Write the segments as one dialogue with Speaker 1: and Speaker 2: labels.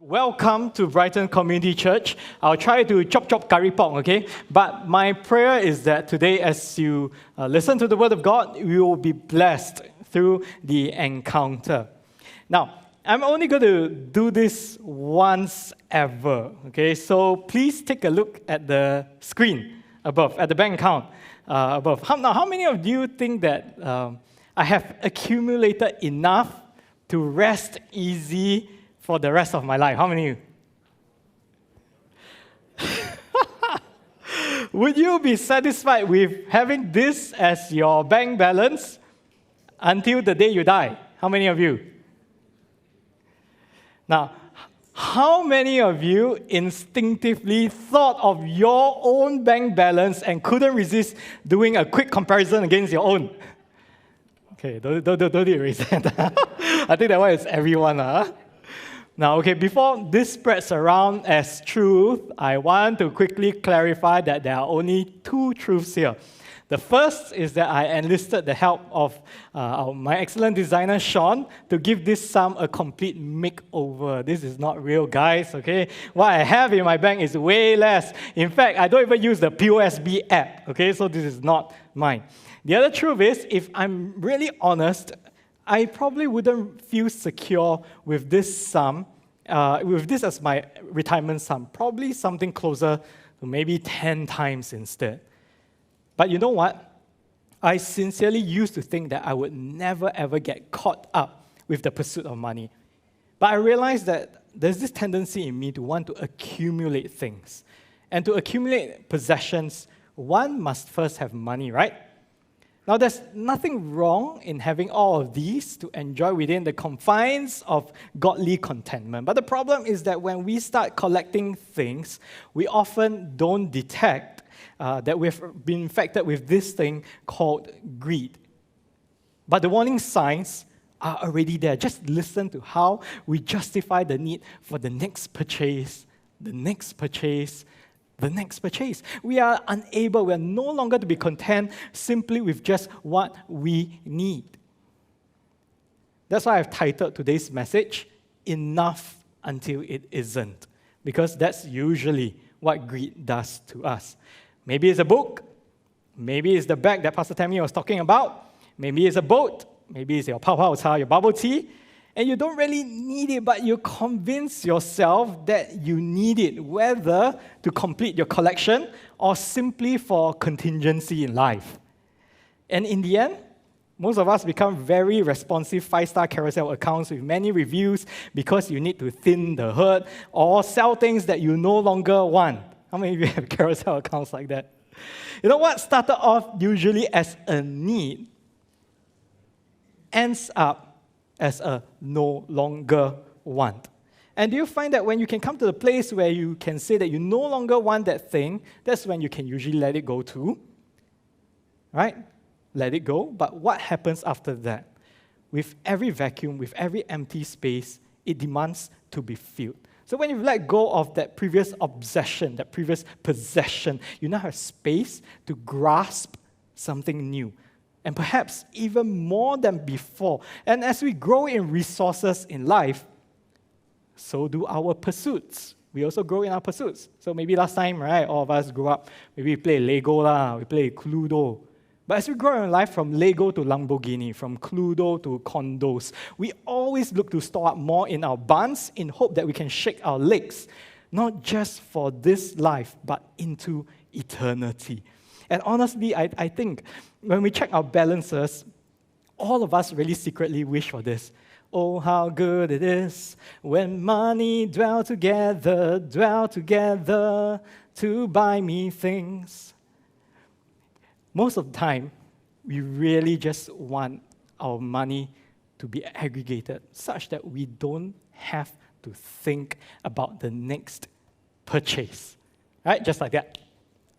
Speaker 1: Welcome to Brighton Community Church. I'll try to chop curry pork, okay? But my prayer is that today, as you listen to the Word of God, you will be blessed through the encounter. Now, I'm only going to do this once ever, okay? So please take a look at the screen above, at the bank account above. How many of you think that I have accumulated enough to rest easy for the rest of my life? How many of you? Would you be satisfied with having this as your bank balance until the day you die? How many of you? Now, how many of you instinctively thought of your own bank balance and couldn't resist doing a quick comparison against your own? Okay, don't erase that. I think that one is everyone. Now, okay, before this spreads around as truth, I want to quickly clarify that there are only two truths here. The first is that I enlisted the help of my excellent designer, Sean, to give this sum a complete makeover. This is not real, guys, okay? What I have in my bank is way less. In fact, I don't even use the POSB app, okay? So this is not mine. The other truth is, if I'm really honest, I probably wouldn't feel secure with this sum, with this as my retirement sum. Probably something closer to maybe 10 times instead. But you know what? I sincerely used to think that I would never ever get caught up with the pursuit of money. But I realized that there's this tendency in me to want to accumulate things. And to accumulate possessions, one must first have money, right? Now, there's nothing wrong in having all of these to enjoy within the confines of godly contentment. But the problem is that when we start collecting things, we often don't detect that we've been infected with this thing called greed. But the warning signs are already there. Just listen to how we justify the need for the next purchase, the next purchase, the next purchase. We are no longer to be content simply with just what we need. That's why I've titled today's message, Enough Until It Isn't, because that's usually what greed does to us. Maybe it's a book, maybe it's the bag that Pastor Tammy was talking about, maybe it's a boat, maybe it's your pao pao cha, your bubble tea, and you don't really need it, but you convince yourself that you need it, whether to complete your collection or simply for contingency in life. And in the end, most of us become very responsive 5-star carousel accounts with many reviews because you need to thin the herd or sell things that you no longer want. How many of you have carousel accounts like that? You know what started off usually as a need ends up as a no longer want. And do you find that when you can come to the place where you can say that you no longer want that thing, that's when you can usually let it go too? Right? Let it go. But what happens after that? With every vacuum, with every empty space, it demands to be filled. So when you let go of that previous obsession, that previous possession, you now have space to grasp something new. And perhaps even more than before. And as we grow in resources in life, so do our pursuits. We also grow in our pursuits. So maybe last time, right, all of us grew up, maybe we play Lego, we play Cluedo. But as we grow in life from Lego to Lamborghini, from Cluedo to condos, we always look to store up more in our barns in hope that we can shake our legs, not just for this life, but into eternity. And honestly, I think when we check our balances, all of us really secretly wish for this. Oh, how good it is when money dwell together to buy me things. Most of the time, we really just want our money to be aggregated such that we don't have to think about the next purchase. Right? Just like that.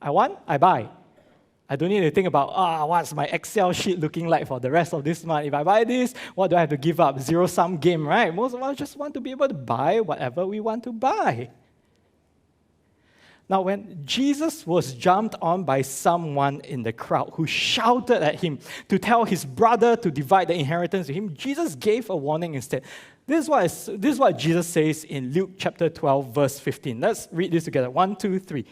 Speaker 1: I want, I buy. I don't need to think about, what's my Excel sheet looking like for the rest of this month? If I buy this, what do I have to give up? Zero-sum game, right? Most of us just want to be able to buy whatever we want to buy. Now, when Jesus was jumped on by someone in the crowd who shouted at him to tell his brother to divide the inheritance with him, Jesus gave a warning instead. This is what Jesus says in Luke chapter 12, verse 15. Let's read this together. 1, 2, 3.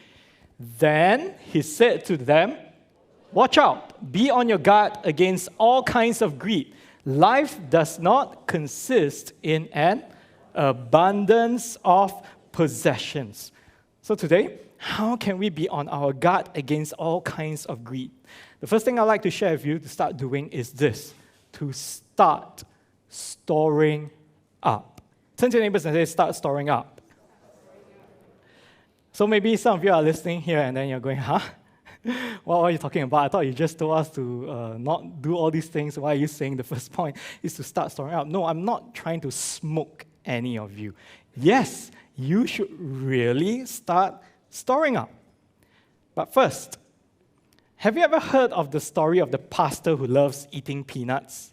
Speaker 1: Then he said to them, watch out, be on your guard against all kinds of greed. Life does not consist in an abundance of possessions. So today, how can we be on our guard against all kinds of greed? The first thing I'd like to share with you to start doing is this, to start storing up. Turn to your neighbors and say, start storing up. So maybe some of you are listening here and then you're going, huh? What are you talking about? I thought you just told us to not do all these things. Why are you saying the first point is to start storing up? No, I'm not trying to smoke any of you. Yes, you should really start storing up. But first, have you ever heard of the story of the pastor who loves eating peanuts?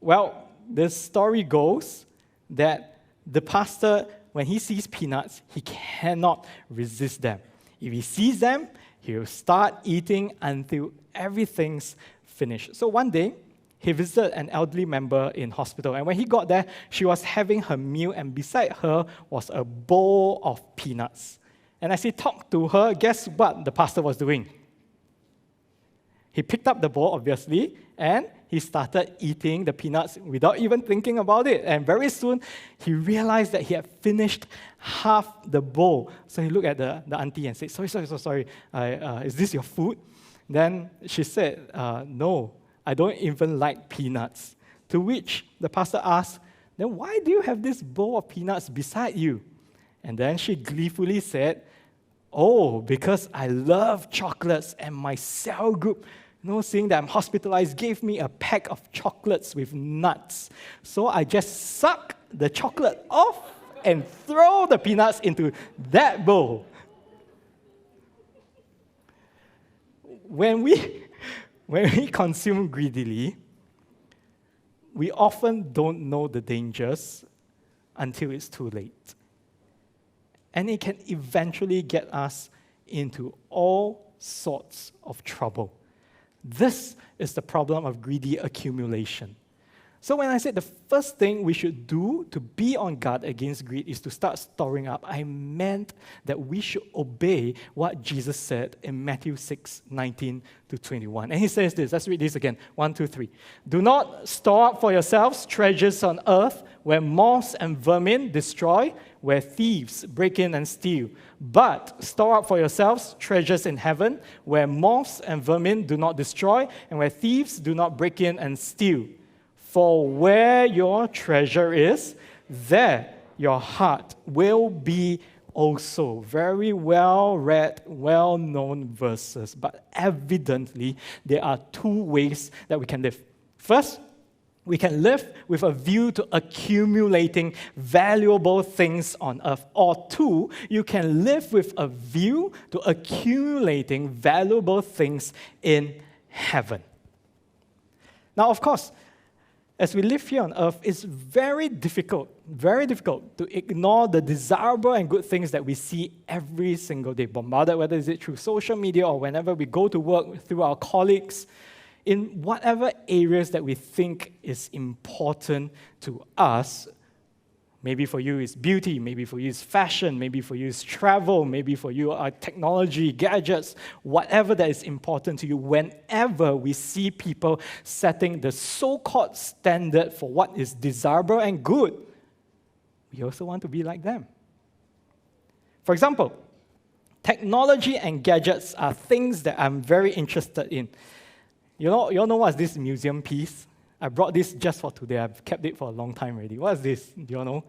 Speaker 1: Well, the story goes that the pastor, when he sees peanuts, he cannot resist them. If he sees them, he'll start eating until everything's finished. So one day, he visited an elderly member in hospital, and when he got there, she was having her meal, and beside her was a bowl of peanuts. And as he talked to her, guess what the pastor was doing? He picked up the bowl, obviously, and he started eating the peanuts without even thinking about it. And very soon, he realized that he had finished half the bowl. So he looked at the auntie and said, sorry, is this your food? Then she said, no, I don't even like peanuts. To which the pastor asked, then why do you have this bowl of peanuts beside you? And then she gleefully said, oh, because I love chocolates and my cell group, seeing that I'm hospitalized, gave me a pack of chocolates with nuts. So I just suck the chocolate off and throw the peanuts into that bowl. When we consume greedily, we often don't know the dangers until it's too late. And it can eventually get us into all sorts of trouble. This is the problem of greedy accumulation. So when I said the first thing we should do to be on guard against greed is to start storing up, I meant that we should obey what Jesus said in Matthew 6:19-21. And he says this, let's read this again, 1, 2, 3. Do not store up for yourselves treasures on earth where moths and vermin destroy, where thieves break in and steal. But store up for yourselves treasures in heaven where moths and vermin do not destroy, and where thieves do not break in and steal. For where your treasure is, there your heart will be also. Very well-read, well-known verses. But evidently, there are two ways that we can live. First, we can live with a view to accumulating valuable things on earth. Or two, you can live with a view to accumulating valuable things in heaven. Now, of course, as we live here on earth, it's very difficult to ignore the desirable and good things that we see every single day, bombarded, whether it's through social media or whenever we go to work, through our colleagues, in whatever areas that we think is important to us. Maybe for you it's beauty, maybe for you it's fashion, maybe for you it's travel, maybe for you are technology, gadgets, whatever that is important to you. Whenever we see people setting the so-called standard for what is desirable and good, we also want to be like them. For example, technology and gadgets are things that I'm very interested in. You all know what's this museum piece? I brought this just for today. I've kept it for a long time already. What is this? Do you all know?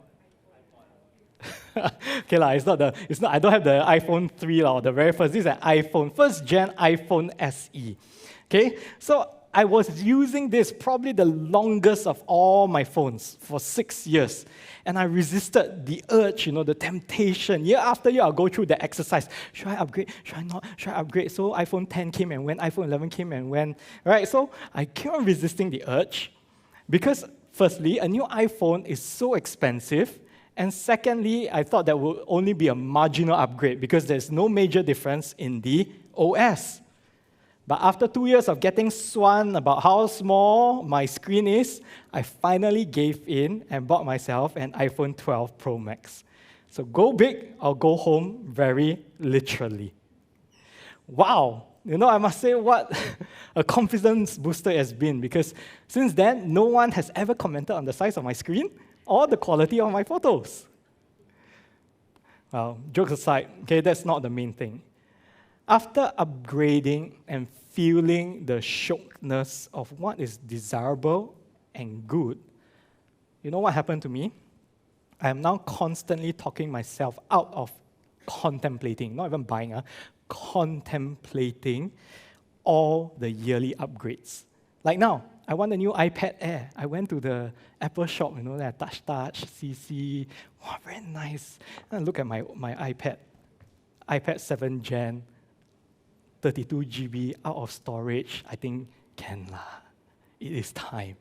Speaker 1: Okay, I don't have the iPhone 3 or the very first. This is an iPhone, first gen iPhone SE. Okay, so I was using this probably the longest of all my phones for 6 years. And I resisted the urge, the temptation. Year after year, I'll go through the exercise. Should I upgrade? Should I not? Should I upgrade? So iPhone 10 came and went, iPhone 11 came and went. Right? So I keep on resisting the urge because, firstly, a new iPhone is so expensive. And secondly, I thought that would only be a marginal upgrade because there's no major difference in the OS. But after 2 years of getting swan about how small my screen is, I finally gave in and bought myself an iPhone 12 Pro Max. So go big or go home, very literally. Wow! I must say what a confidence booster it has been, because since then, no one has ever commented on the size of my screen or the quality of my photos. Well, jokes aside, okay, that's not the main thing. After upgrading and feeling the shockness of what is desirable and good, you know what happened to me? I am now constantly talking myself out of contemplating, not even buying, contemplating all the yearly upgrades. Like now, I want a new iPad Air. I went to the Apple shop, that touch, CC. Wow, very nice. And look at my iPad 7 Gen, 32 GB out of storage. I think can lah. It is time.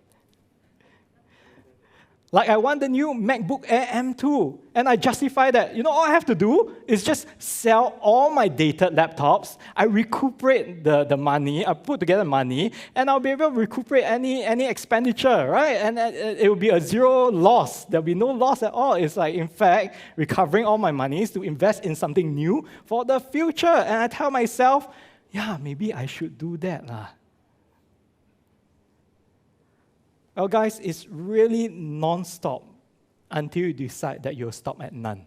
Speaker 1: Like I want the new MacBook Air M2, and I justify that. All I have to do is just sell all my dated laptops. I recuperate the money, I put together money, and I'll be able to recuperate any expenditure, right? And it will be a zero loss. There'll be no loss at all. It's like, in fact, recovering all my money to invest in something new for the future. And I tell myself, yeah, maybe I should do that lah. Well, guys, it's really non-stop until you decide that you'll stop at none.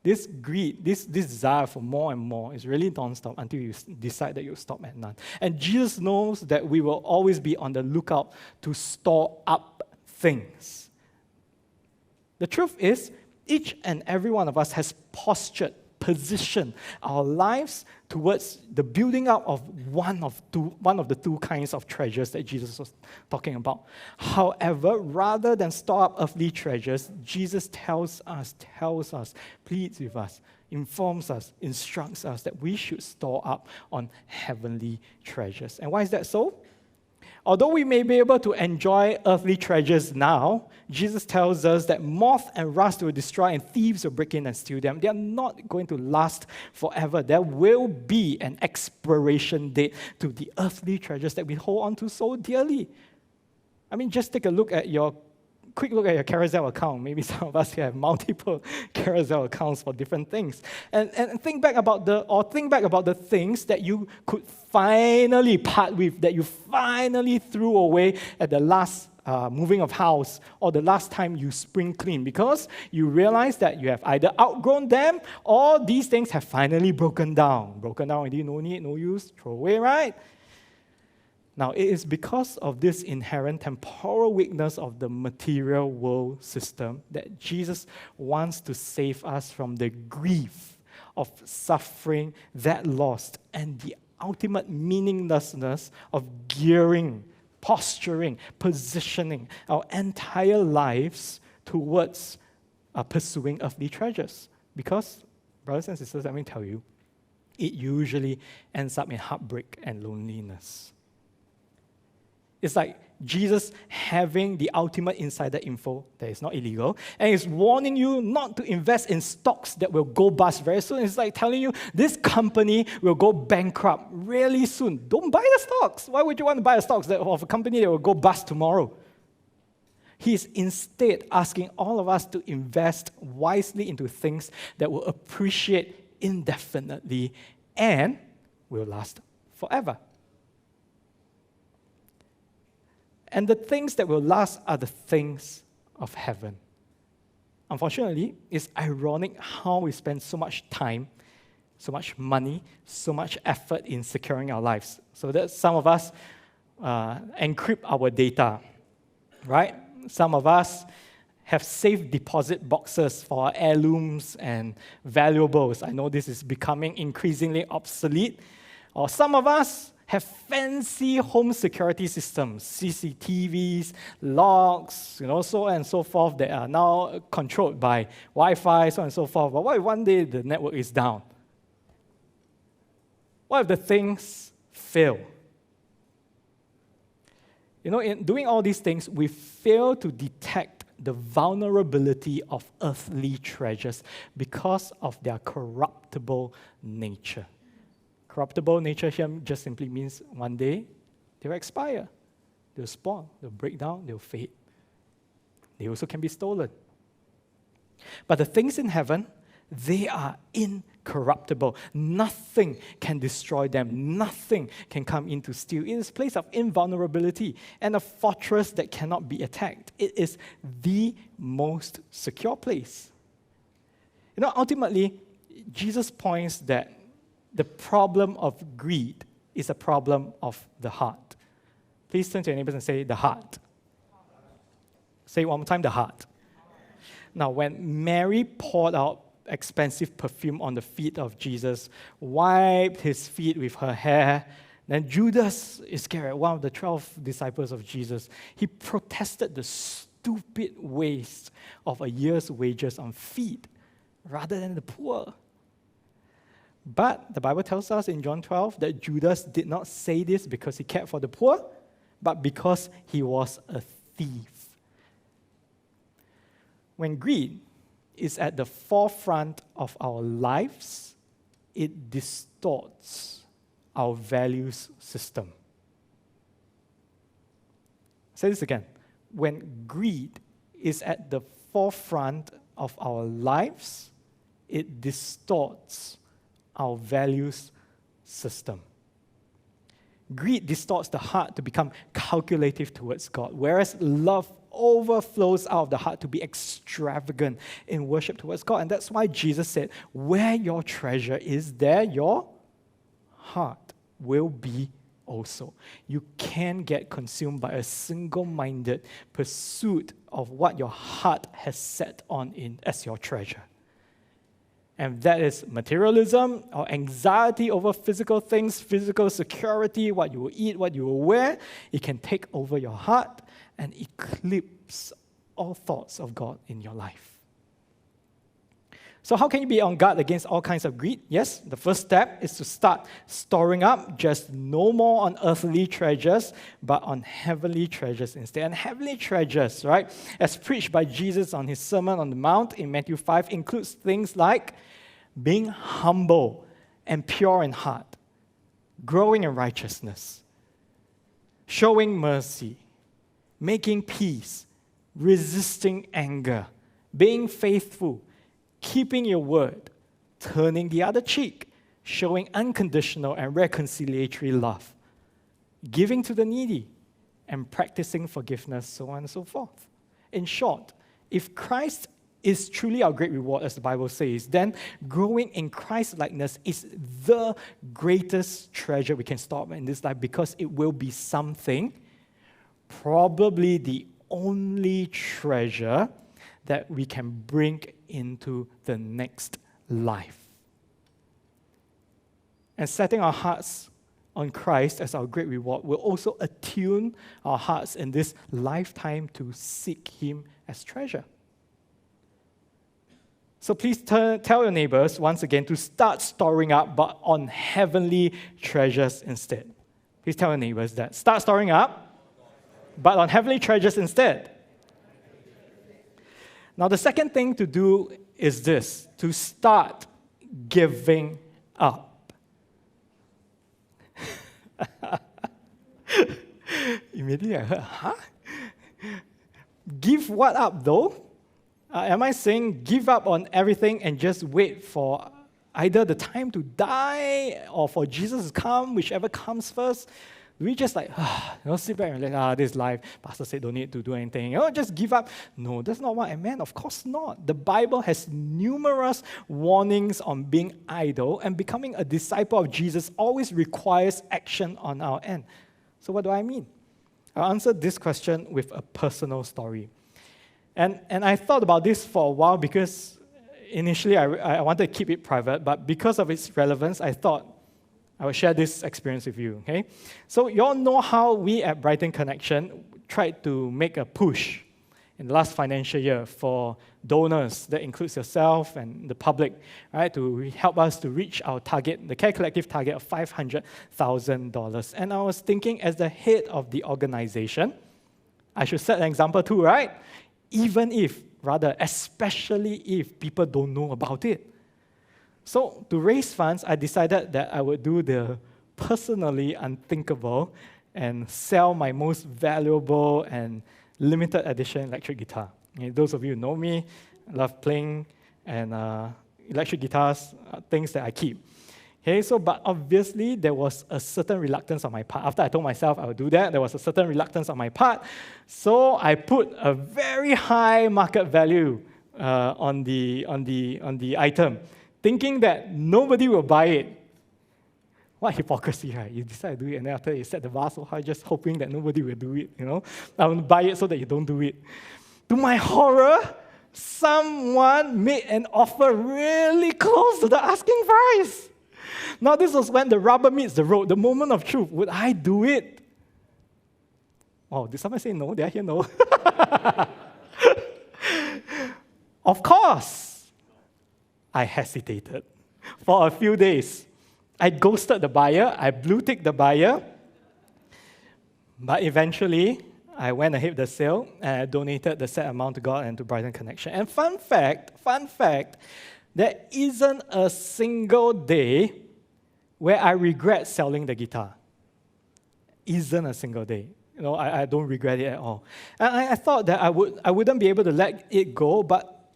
Speaker 1: This greed, this desire for more and more is really non-stop until you decide that you'll stop at none. And Jesus knows that we will always be on the lookout to store up things. The truth is, each and every one of us has positioned our lives towards the building up of one of the two kinds of treasures that Jesus was talking about. However, rather than store up earthly treasures, Jesus tells us, pleads with us, informs us, instructs us that we should store up on heavenly treasures. And why is that so? Although we may be able to enjoy earthly treasures now, Jesus tells us that moth and rust will destroy and thieves will break in and steal them. They are not going to last forever. There will be an expiration date to the earthly treasures that we hold on to so dearly. I mean, just take a quick look at your Carousel account. Maybe some of us have multiple Carousel accounts for different things. And think back about the things that you could finally part with, that you finally threw away at the last moving of house or the last time you spring clean, because you realize that you have either outgrown them or these things have finally broken down. Broken down already, no need, no use, throw away, right? Now, it is because of this inherent temporal weakness of the material world system that Jesus wants to save us from the grief of suffering that loss and the ultimate meaninglessness of gearing, posturing, positioning our entire lives towards pursuing earthly treasures. Because, brothers and sisters, let me tell you, it usually ends up in heartbreak and loneliness. It's like Jesus having the ultimate insider info that is not illegal, and he's warning you not to invest in stocks that will go bust very soon. It's like telling you this company will go bankrupt really soon. Don't buy the stocks. Why would you want to buy the stocks of a company that will go bust tomorrow? He's instead asking all of us to invest wisely into things that will appreciate indefinitely and will last forever. And the things that will last are the things of heaven. Unfortunately, it's ironic how we spend so much time, so much money, so much effort in securing our lives. So that some of us encrypt our data, right? Some of us have safe deposit boxes for our heirlooms and valuables. I know this is becoming increasingly obsolete. Or some of us have fancy home security systems, CCTVs, locks, so on and so forth, that are now controlled by Wi-Fi, so on and so forth. But what if one day the network is down? What if the things fail? In doing all these things, we fail to detect the vulnerability of earthly treasures because of their corruptible nature. Corruptible nature here just simply means one day they'll expire, they'll spoil, they'll break down, they'll fade. They also can be stolen. But the things in heaven, they are incorruptible. Nothing can destroy them. Nothing can come in to steal. It is a place of invulnerability and a fortress that cannot be attacked. It is the most secure place. Ultimately, Jesus points that the problem of greed is a problem of the heart. Please turn to your neighbors and say, the heart. Say it one more time, the heart. Now, when Mary poured out expensive perfume on the feet of Jesus, wiped his feet with her hair, then Judas Iscariot, one of the 12 disciples of Jesus, he protested the stupid waste of a year's wages on feet rather than the poor. But the Bible tells us in John 12 that Judas did not say this because he cared for the poor, but because he was a thief. When greed is at the forefront of our lives, it distorts our values system. Say this again. When greed is at the forefront of our lives, it distorts our values system. Greed distorts the heart to become calculative towards God, whereas love overflows out of the heart to be extravagant in worship towards God. And that's why Jesus said, where your treasure is, there your heart will be also. You can get consumed by a single-minded pursuit of what your heart has set on in as your treasure. And that is materialism or anxiety over physical things, physical security, what you will eat, what you will wear. It can take over your heart and eclipse all thoughts of God in your life. So how can you be on guard against all kinds of greed? Yes, the first step is to start storing up just no more on earthly treasures, but on heavenly treasures instead. And heavenly treasures, right, as preached by Jesus on his Sermon on the Mount in Matthew 5, includes things like being humble and pure in heart, growing in righteousness, showing mercy, making peace, resisting anger, being faithful, keeping your word, turning the other cheek, showing unconditional and reconciliatory love, giving to the needy, and practicing forgiveness, so on and so forth. In short, if Christ is truly our great reward, as the Bible says, then growing in Christ-likeness is the greatest treasure we can store up in this life, because it will be something, probably the only treasure that we can bring into the next life. And setting our hearts on Christ as our great reward will also attune our hearts in this lifetime to seek Him as treasure. So please tell your neighbors once again to start storing up, but on heavenly treasures instead. Please tell your neighbors that. Start storing up, but on heavenly treasures instead. Now, the second thing to do is this, to start giving up. Immediately I heard, huh? Give what up though? Am I saying give up on everything and just wait for either the time to die or for Jesus to come, whichever comes first? We just like, sit back and like, this life, Pastor said don't need to do anything. Just give up. No, that's not what I meant. Of course not. The Bible has numerous warnings on being idle, and becoming a disciple of Jesus always requires action on our end. So what do I mean? I'll answer this question with a personal story. And I thought about this for a while because initially I wanted to keep it private, but because of its relevance, I thought I will share this experience with you, okay? So you all know how we at Brighton Connection tried to make a push in the last financial year for donors, that includes yourself and the public, right, to help us to reach our target, the Care Collective target of $500,000. And I was thinking, as the head of the organization, I should set an example too, right? Even if, rather, especially if people don't know about it. So to raise funds, I decided that I would do the personally unthinkable and sell my most valuable and limited edition electric guitar. Okay, those of you who know me, I love playing and electric guitars, things that I keep. Okay, but obviously there was a certain reluctance on my part. After I told myself I would do that, there was a certain reluctance on my part. So I put a very high market value on the item, thinking that nobody will buy it. What hypocrisy, right? You decide to do it, and then after you set the bar so high, just hoping that nobody will do it, I will buy it so that you don't do it. To my horror, someone made an offer really close to the asking price. Now, this was when the rubber meets the road, the moment of truth. Would I do it? Oh, did someone say no? Did I hear no? Of course, I hesitated for a few days. I ghosted the buyer, I blue-ticked the buyer, but eventually, I went ahead with the sale and I donated the set amount to God and to Brighton Connection. And fun fact, there isn't a single day where I regret selling the guitar. Isn't a single day. I don't regret it at all. And I thought that I wouldn't be able to let it go, but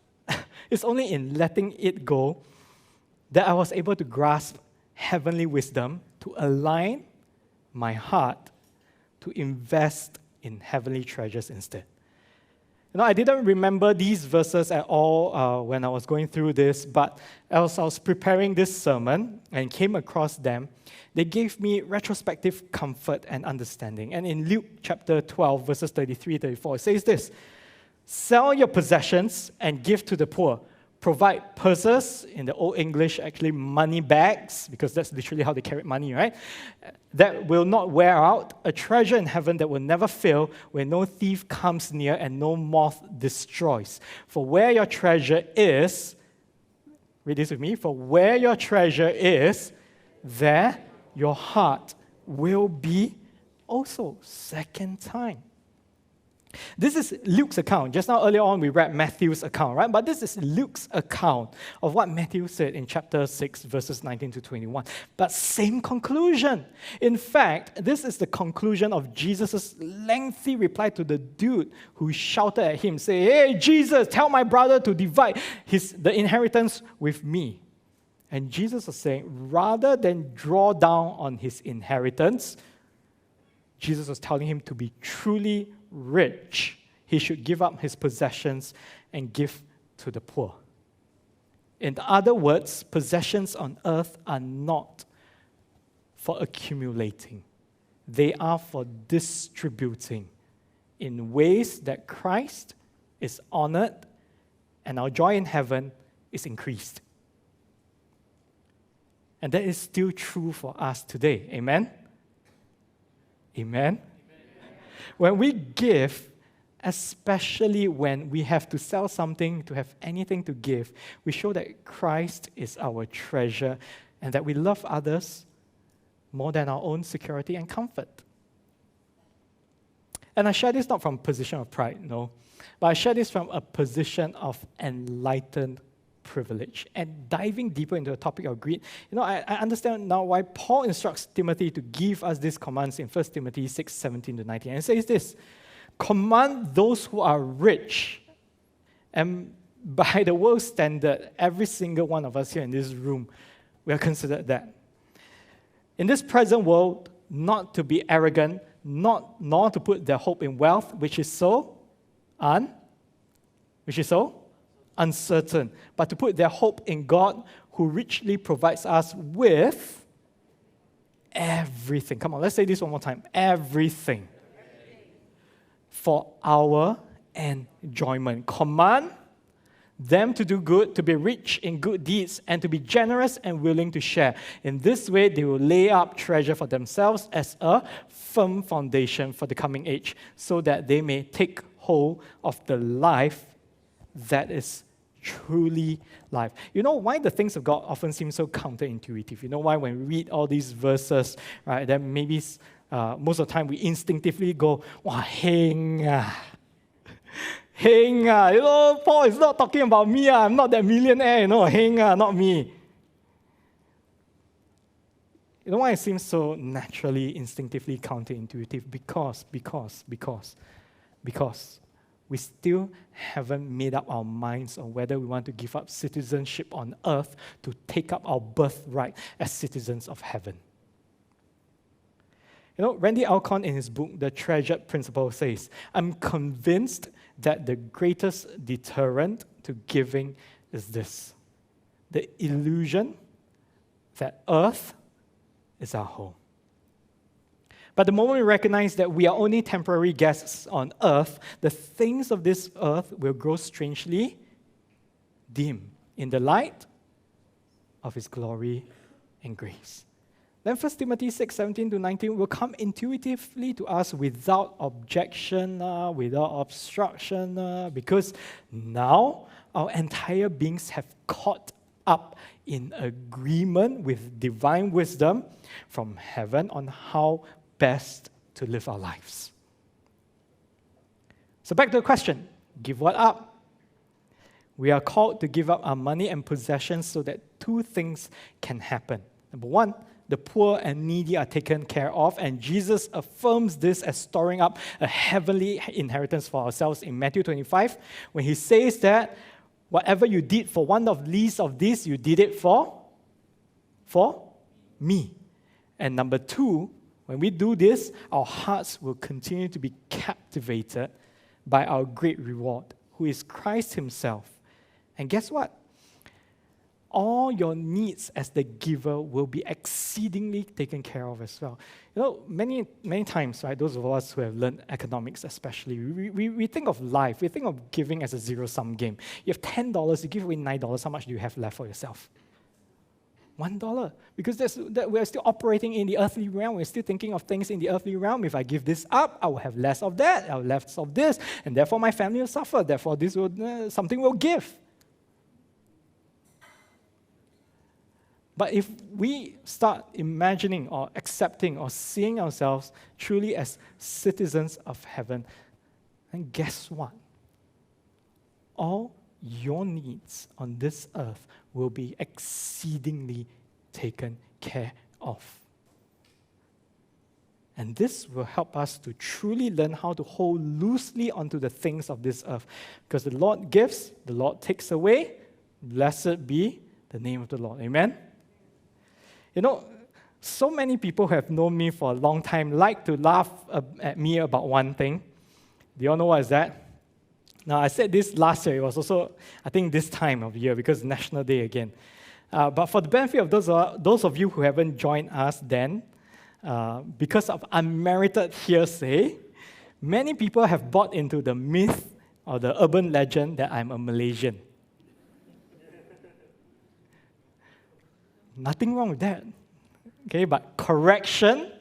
Speaker 1: it's only in letting it go that I was able to grasp heavenly wisdom to align my heart to invest in heavenly treasures instead. I didn't remember these verses at all when I was going through this, but as I was preparing this sermon and came across them, they gave me retrospective comfort and understanding. And in Luke chapter 12, verses 33, 34, it says this: "Sell your possessions and give to the poor. Provide purses," in the Old English, actually money bags, because that's literally how they carried money, right? "That will not wear out, a treasure in heaven that will never fail, where no thief comes near and no moth destroys. For where your treasure is," read this with me, "for where your treasure is, there your heart will be also." Second time. This is Luke's account. Just now, earlier on, we read Matthew's account, right? But this is Luke's account of what Matthew said in chapter 6, verses 19 to 21. But same conclusion. In fact, this is the conclusion of Jesus' lengthy reply to the dude who shouted at him, saying, "Hey, Jesus, tell my brother to divide the inheritance with me." And Jesus was saying, rather than draw down on his inheritance, Jesus was telling him to be truly rich, he should give up his possessions and give to the poor. In other words, possessions on earth are not for accumulating. They are for distributing in ways that Christ is honored and our joy in heaven is increased. And that is still true for us today. Amen? Amen? When we give, especially when we have to sell something to have anything to give, we show that Christ is our treasure and that we love others more than our own security and comfort. And I share this not from a position of pride, no, but I share this from a position of enlightened privilege. And diving deeper into the topic of greed, I understand now why Paul instructs Timothy to give us these commands in 1 Timothy 6, 17 to 19. And it says this: "Command those who are rich." And by the world's standard, every single one of us here in this room, we are considered that. "In this present world, not to be arrogant, nor to put their hope in wealth, which is so uncertain, but to put their hope in God, who richly provides us with everything." Come on, let's say this one more time. Everything. "For our enjoyment." Command them to do good, to be rich in good deeds, and to be generous and willing to share. In this way, they will lay up treasure for themselves as a firm foundation for the coming age, so that they may take hold of the life that is truly life. You know why the things of God often seem so counterintuitive? You know why when we read all these verses, right, then maybe most of the time we instinctively go, "Wow, heng ah. Heng ah." Paul is not talking about me. I'm not that millionaire, heng ah, not me. You know why it seems so naturally, instinctively counterintuitive? Because we still haven't made up our minds on whether we want to give up citizenship on earth to take up our birthright as citizens of heaven. You know, Randy Alcorn in his book, The Treasured Principle, says, I'm convinced that the greatest deterrent to giving is this: the illusion that earth is our home. But the moment we recognize that we are only temporary guests on earth, the things of this earth will grow strangely dim in the light of His glory and grace. Then 1 Timothy 6:17-19 will come intuitively to us without objection, without obstruction, because now our entire beings have caught up in agreement with divine wisdom from heaven on how best to live our lives. So back to the question, give what up? We are called to give up our money and possessions so that two things can happen. Number one, the poor and needy are taken care of, and Jesus affirms this as storing up a heavenly inheritance for ourselves in Matthew 25, when He says that whatever you did for one of least of these, you did it for me. And number two, when we do this, our hearts will continue to be captivated by our great reward, who is Christ Himself. And guess what? All your needs as the giver will be exceedingly taken care of as well. You know, many times, right, those of us who have learned economics especially, we think of life, we think of giving as a zero-sum game. You have $10, you give away $9, how much do you have left for yourself? $1. Because we're still operating in the earthly realm, we're still thinking of things in the earthly realm. If I give this up, I will have less of that, I will have less of this, and therefore my family will suffer, therefore this will, something will give. But if we start imagining or accepting or seeing ourselves truly as citizens of heaven, then guess what? All your needs on this earth will be exceedingly taken care of. And this will help us to truly learn how to hold loosely onto the things of this earth. Because the Lord gives, the Lord takes away. Blessed be the name of the Lord. Amen? You know, so many people who have known me for a long time like to laugh at me about one thing. Do you all know what is that? Now, I said this last year. It was also, I think, this time of year because it's National Day again. But for the benefit of those of you who haven't joined us then, because of unmerited hearsay, many people have bought into the myth or the urban legend that I'm a Malaysian. Nothing wrong with that. Okay, but correction,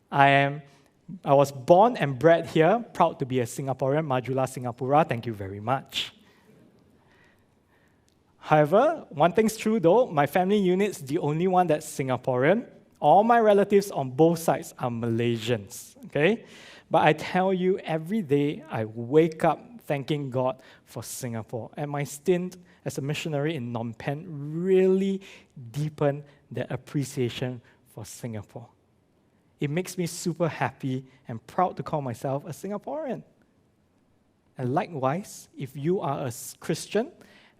Speaker 1: I was born and bred here, proud to be a Singaporean, Majula Singapura, thank you very much. However, one thing's true though, my family unit's the only one that's Singaporean. All my relatives on both sides are Malaysians, okay? But I tell you, every day I wake up thanking God for Singapore. And my stint as a missionary in Phnom Penh really deepened that appreciation for Singapore. It makes me super happy and proud to call myself a Singaporean. And likewise, if you are a Christian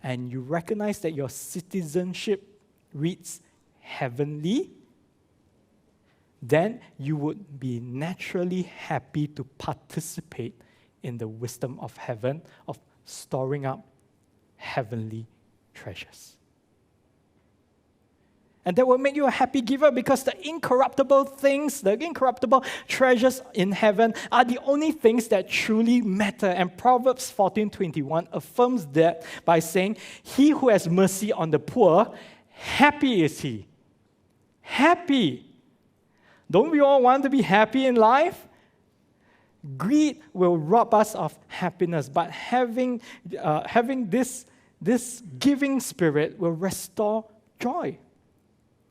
Speaker 1: and you recognize that your citizenship reads heavenly, then you would be naturally happy to participate in the wisdom of heaven, of storing up heavenly treasures. And that will make you a happy giver because the incorruptible things, the incorruptible treasures in heaven are the only things that truly matter. And Proverbs 14:21 affirms that by saying, "He who has mercy on the poor, happy is he." Happy. Don't we all want to be happy in life? Greed will rob us of happiness, but having this giving spirit will restore joy.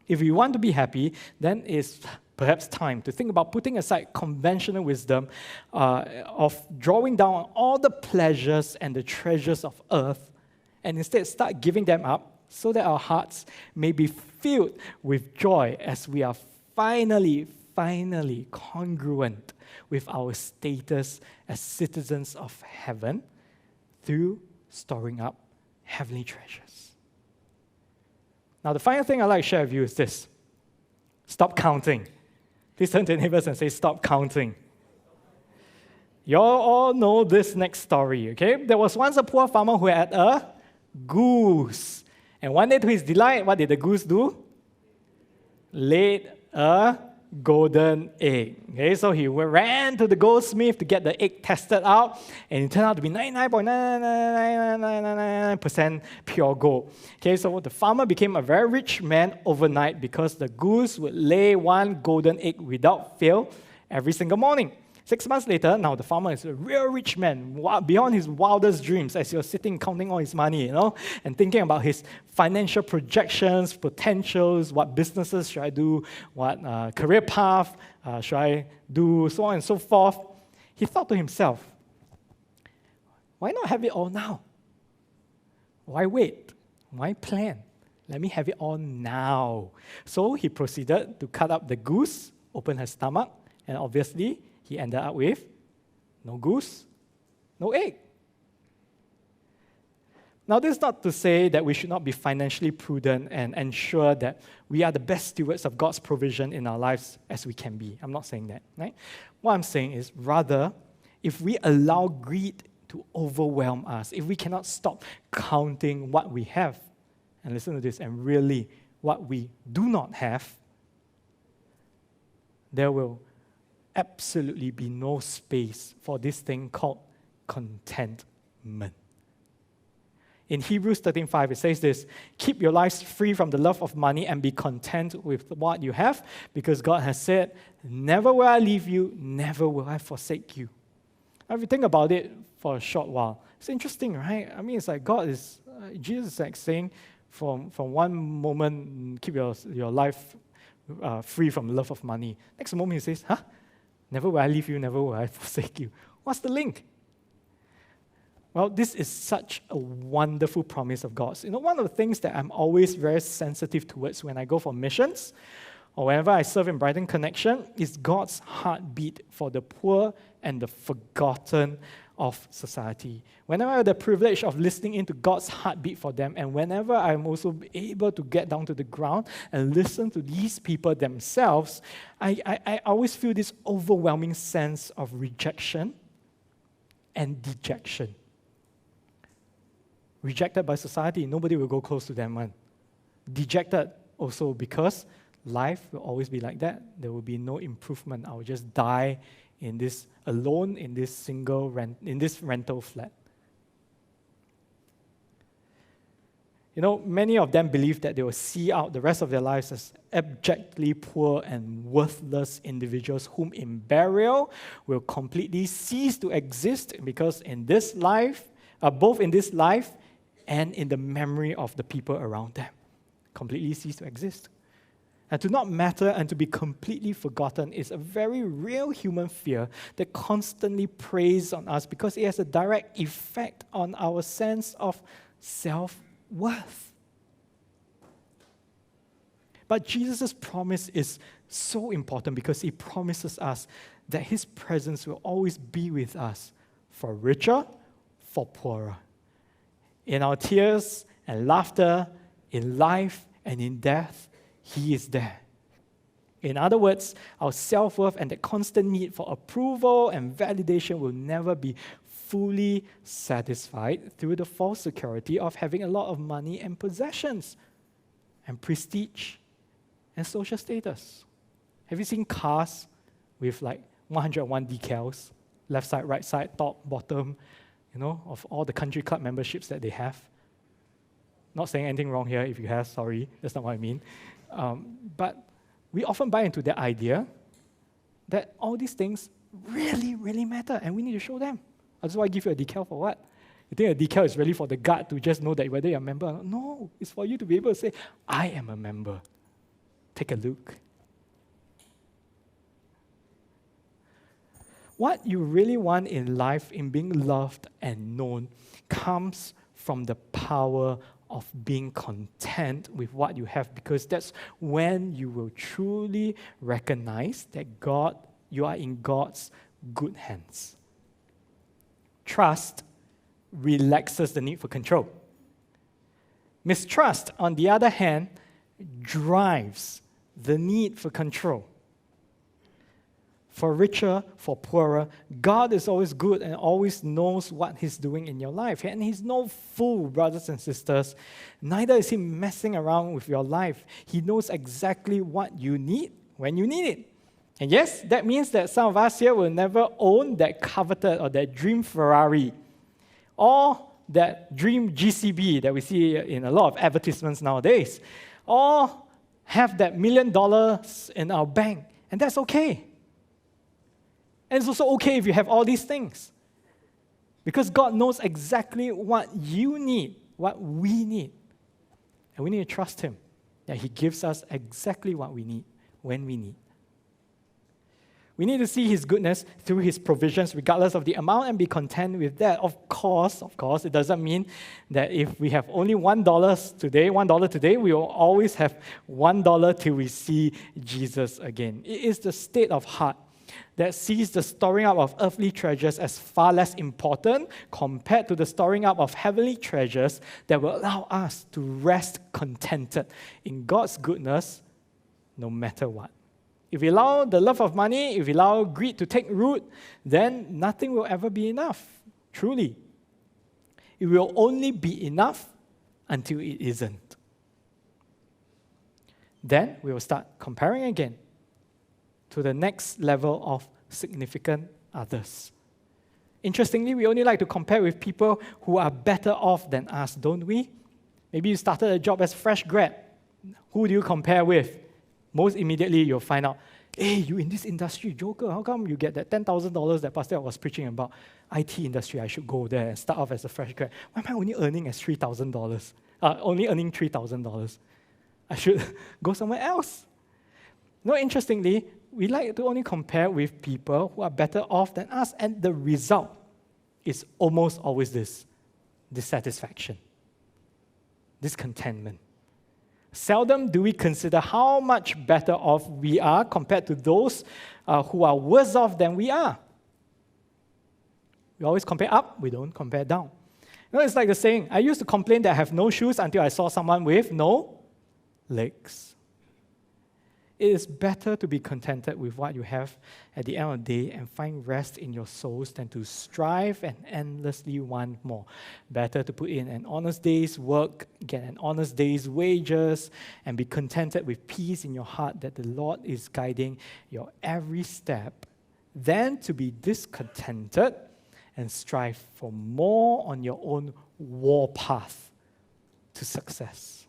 Speaker 1: If we want to be happy, then it's perhaps time to think about putting aside conventional wisdom of drawing down on all the pleasures and the treasures of earth, and instead start giving them up so that our hearts may be filled with joy as we are finally congruent with our status as citizens of heaven through storing up heavenly treasures. Now, the final thing I'd like to share with you is this. Stop counting. Please turn to your neighbors and say, stop counting. You all know this next story, okay? There was once a poor farmer who had a goose. And one day, to his delight, what did the goose do? Laid a golden egg. Okay, so he ran to the goldsmith to get the egg tested out, and it turned out to be 99.99999% pure gold. Okay, so the farmer became a very rich man overnight because the goose would lay one golden egg without fail every single morning. 6 months later, now the farmer is a real rich man, beyond his wildest dreams, as he was sitting counting all his money, and thinking about his financial projections, potentials, what businesses should I do, what career path should I do, so on and so forth. He thought to himself, why not have it all now? Why wait? Why plan? Let me have it all now. So he proceeded to cut up the goose, open her stomach, and obviously, he ended up with no goose, no egg. Now, this is not to say that we should not be financially prudent and ensure that we are the best stewards of God's provision in our lives as we can be. I'm not saying that, right? What I'm saying is, rather, if we allow greed to overwhelm us, if we cannot stop counting what we have, and listen to this, and really what we do not have, there will absolutely be no space for this thing called contentment. In Hebrews 13:5, it says this, keep your lives free from the love of money and be content with what you have, because God has said, never will I leave you, never will I forsake you. Now, if you think about it for a short while, it's interesting, right? I mean, it's like Jesus is like saying, from one moment, keep your life free from the love of money. Next moment, he says, never will I leave you, never will I forsake you. What's the link? Well, this is such a wonderful promise of God's. One of the things that I'm always very sensitive towards when I go for missions or whenever I serve in Brighton Connection is God's heartbeat for the poor and the forgotten of society. Whenever I have the privilege of listening into God's heartbeat for them, and whenever I'm also able to get down to the ground and listen to these people themselves, I always feel this overwhelming sense of rejection and dejection. Rejected by society, nobody will go close to them. Dejected also because life will always be like that. There will be no improvement. I will just die alone in this rental flat. Many of them believe that they will see out the rest of their lives as abjectly poor and worthless individuals whom in burial will completely cease to exist because in this life, both in this life and in the memory of the people around them, completely cease to exist. And to not matter and to be completely forgotten is a very real human fear that constantly preys on us because it has a direct effect on our sense of self-worth. But Jesus' promise is so important because he promises us that his presence will always be with us, for richer, for poorer. In our tears and laughter, in life and in death, he is there. In other words, our self-worth and the constant need for approval and validation will never be fully satisfied through the false security of having a lot of money and possessions and prestige and social status. Have you seen cars with like 101 decals, left side, right side, top, bottom, of all the country club memberships that they have? Not saying anything wrong here. If you have, sorry, that's not what I mean. But we often buy into the idea that all these things really, really matter, and we need to show them. That's why I give you a decal for what? You think a decal is really for the guard to just know that whether you're a member or not? No, it's for you to be able to say, I am a member. Take a look. What you really want in life, in being loved and known, comes from the power of being content with what you have, because that's when you will truly recognize that you are in God's good hands. Trust relaxes the need for control. Mistrust, on the other hand, drives the need for control. For richer, for poorer, God is always good and always knows what He's doing in your life. And He's no fool, brothers and sisters. Neither is He messing around with your life. He knows exactly what you need when you need it. And yes, that means that some of us here will never own that coveted or that dream Ferrari or that dream GCB that we see in a lot of advertisements nowadays, or have that $1 million in our bank. And that's okay. And it's also okay if you have all these things. Because God knows exactly what you need, what we need. And we need to trust Him that He gives us exactly what we need when we need. We need to see His goodness through His provisions, regardless of the amount, and be content with that. Of course, it doesn't mean that if we have only $1 today, we will always have $1 till we see Jesus again. It is the state of heart that sees the storing up of earthly treasures as far less important compared to the storing up of heavenly treasures that will allow us to rest contented in God's goodness no matter what. If we allow the love of money, if we allow greed to take root, then nothing will ever be enough, truly. It will only be enough until it isn't. Then we will start comparing again to the next level of significant others. Interestingly, we only like to compare with people who are better off than us, don't we? Maybe you started a job as fresh grad. Who do you compare with? Most immediately, you'll find out, hey, you in this industry, joker, how come you get that $10,000 that Pastor was preaching about? IT industry, I should go there and start off as a fresh grad. Why am I only earning as $3,000? Only earning $3,000. I should go somewhere else. No, interestingly, we like to only compare with people who are better off than us, and the result is almost always this: dissatisfaction, discontentment. Seldom do we consider how much better off we are compared to those who are worse off than we are. We always compare up, we don't compare down. You know, it's like the saying, I used to complain that I have no shoes until I saw someone with no legs. It is better to be contented with what you have at the end of the day and find rest in your souls than to strive and endlessly want more. Better to put in an honest day's work, get an honest day's wages, and be contented with peace in your heart that the Lord is guiding your every step, than to be discontented and strive for more on your own war path to success.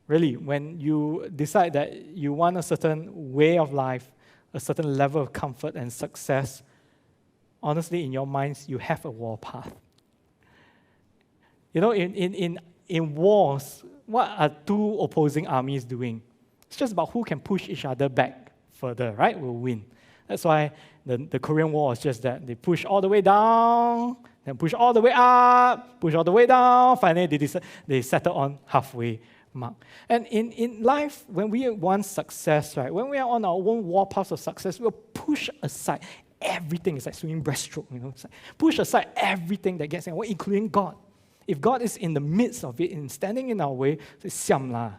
Speaker 1: Really, when you decide that you want a certain way of life, a certain level of comfort and success, honestly, in your minds, you have a war path. You know, in wars, what are two opposing armies doing? It's just about who can push each other back further, right? Will win. That's why the Korean War is just that. They push all the way down, then push all the way up, push all the way down, finally they settle on halfway mark. And in life, when we want success, right, when we are on our own war path of success, we'll push aside everything. It's like swimming breaststroke, you know. It's like push aside everything that gets in our way, including God. If God is in the midst of it and standing in our way, it's siam lah.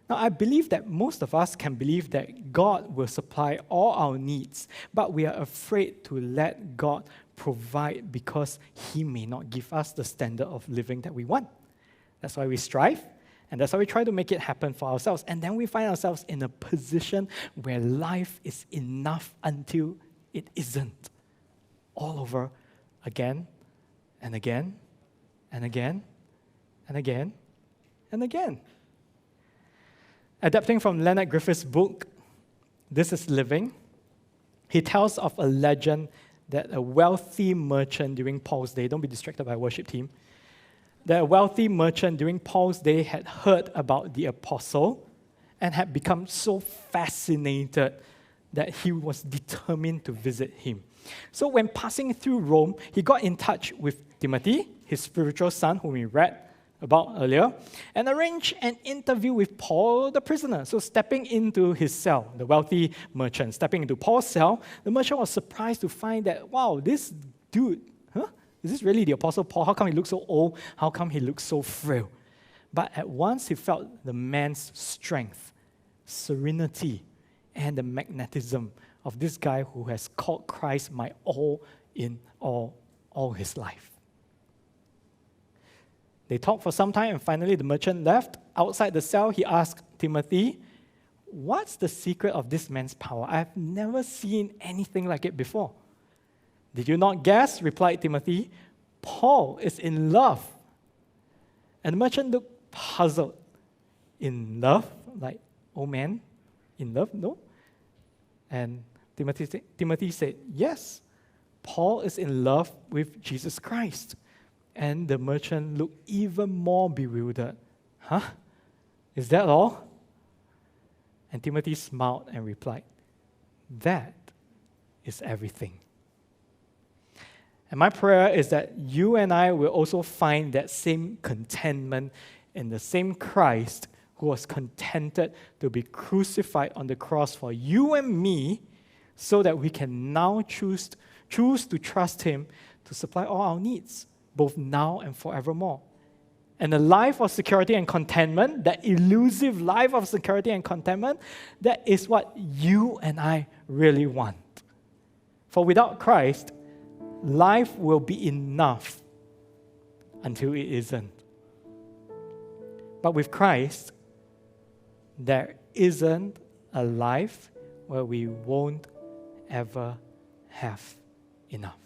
Speaker 1: Now, I believe that most of us can believe that God will supply all our needs, but we are afraid to let God provide because He may not give us the standard of living that we want. That's why we strive, and that's why we try to make it happen for ourselves. And then we find ourselves in a position where life is enough until it isn't. All over again and again and again and again and again. Adapting from Leonard Griffith's book, This is Living, he tells of a legend that a wealthy merchant during Paul's day, don't be distracted by a worship team, that a wealthy merchant during Paul's day had heard about the apostle and had become so fascinated that he was determined to visit him. So when passing through Rome, he got in touch with Timothy, his spiritual son, whom we read about earlier, and arranged an interview with Paul, the prisoner. So stepping into his cell, the wealthy merchant, stepping into Paul's cell, the merchant was surprised to find that, wow, this dude, is this really the Apostle Paul? How come he looks so old? How come he looks so frail? But at once he felt the man's strength, serenity, and the magnetism of this guy who has called Christ my all in all his life. They talked for some time, and finally the merchant left. Outside the cell, he asked Timothy, "What's the secret of this man's power? I've never seen anything like it before." "Did you not guess?" replied Timothy. "Paul is in love." And the merchant looked puzzled. "In love? Like, oh man, in love? No?" And Timothy said, "Yes, Paul is in love with Jesus Christ." And the merchant looked even more bewildered. "Huh? Is that all?" And Timothy smiled and replied, "That is everything." And my prayer is that you and I will also find that same contentment in the same Christ who was contented to be crucified on the cross for you and me, so that we can now choose to trust him to supply all our needs, both now and forevermore. And a life of security and contentment, that elusive life of security and contentment, that is what you and I really want. For without Christ, life will be enough until it isn't. But with Christ, there isn't a life where we won't ever have enough.